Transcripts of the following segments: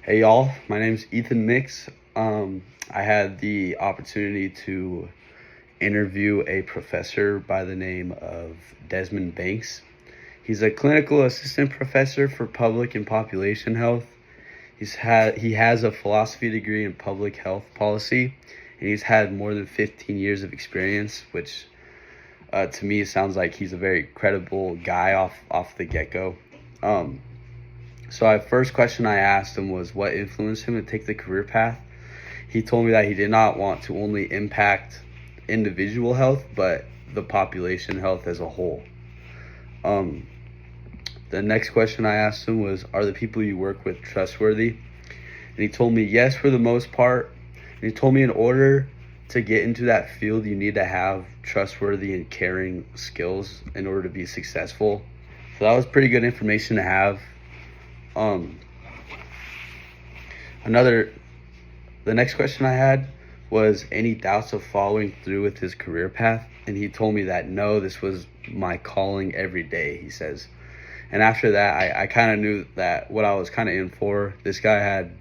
Hey y'all, my name's Ethan Mix. I had the opportunity to interview a professor by the name of Desmond Banks. He's a clinical assistant professor for public and population health. He has a philosophy degree in public health policy, and he's had more than 15 years of experience, which to me sounds like he's a very credible guy off the get-go. So the first question I asked him was what influenced him to take the career path. He told me that he did not want to only impact individual health, but the population health as a whole. The next question I asked him was, are the people you work with trustworthy? And he told me yes, for the most part. And he told me in order to get into that field, you need to have trustworthy and caring skills in order to be successful. So that was pretty good information to have. The next question I had was any doubts of following through with his career path, and he told me that no, this was my calling every day, he says. And after that, I kind of knew that what I was kind of in for. This guy had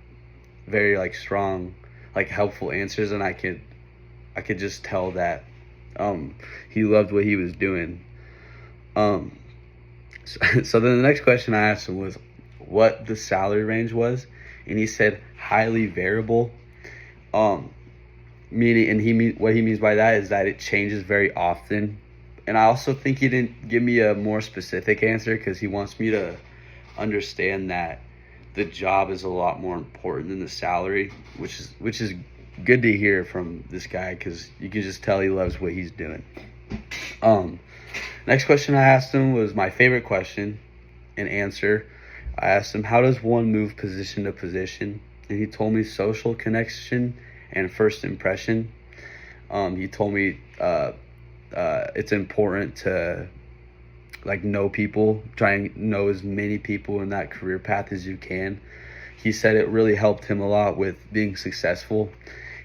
very strong, helpful answers, and I could just tell that he loved what he was doing. So then the next question I asked him was what the salary range was, and he said highly variable. What he means by that is that it changes very often. And I also think he didn't give me a more specific answer because he wants me to understand that the job is a lot more important than the salary, which is good to hear from this guy because you can just tell he loves what he's doing. Next question I asked him was my favorite question and answer. I asked him, how does one move position to position? And he told me social connection and first impression. He told me it's important to know people, try and know as many people in that career path as you can. He said it really helped him a lot with being successful.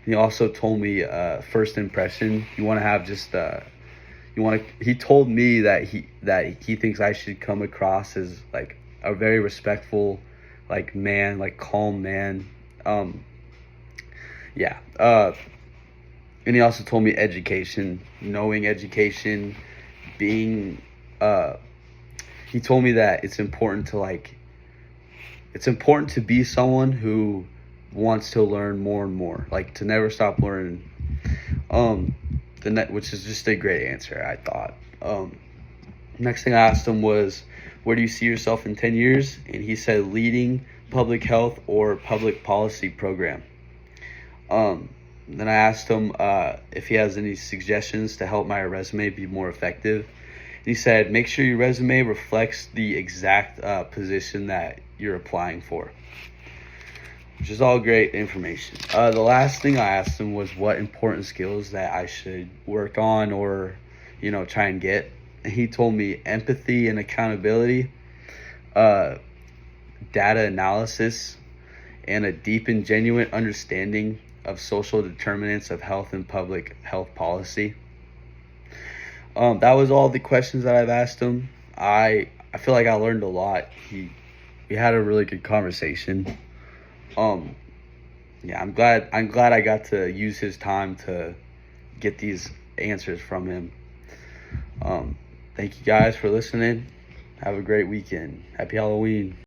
And he also told me first impression. You want to have he told me that he thinks I should come across as a very respectful man, calm man. And he also told me education, knowing education, being he told me that it's important to be someone who wants to learn more and more, to never stop learning. Which is just a great answer, I thought. Next thing I asked him was, where do you see yourself in 10 years? And he said leading public health or public policy program. Then I asked him if he has any suggestions to help my resume be more effective. And he said, make sure your resume reflects the exact position that you're applying for, which is all great information. The last thing I asked him was what important skills that I should work on or, try and get. And he told me empathy and accountability, data analysis, and a deep and genuine understanding of social determinants of health and public health policy. That was all the questions that I've asked him. I feel like I learned a lot. We had a really good conversation. I'm glad I got to use his time to get these answers from him. Thank you guys for listening. Have a great weekend. Happy Halloween.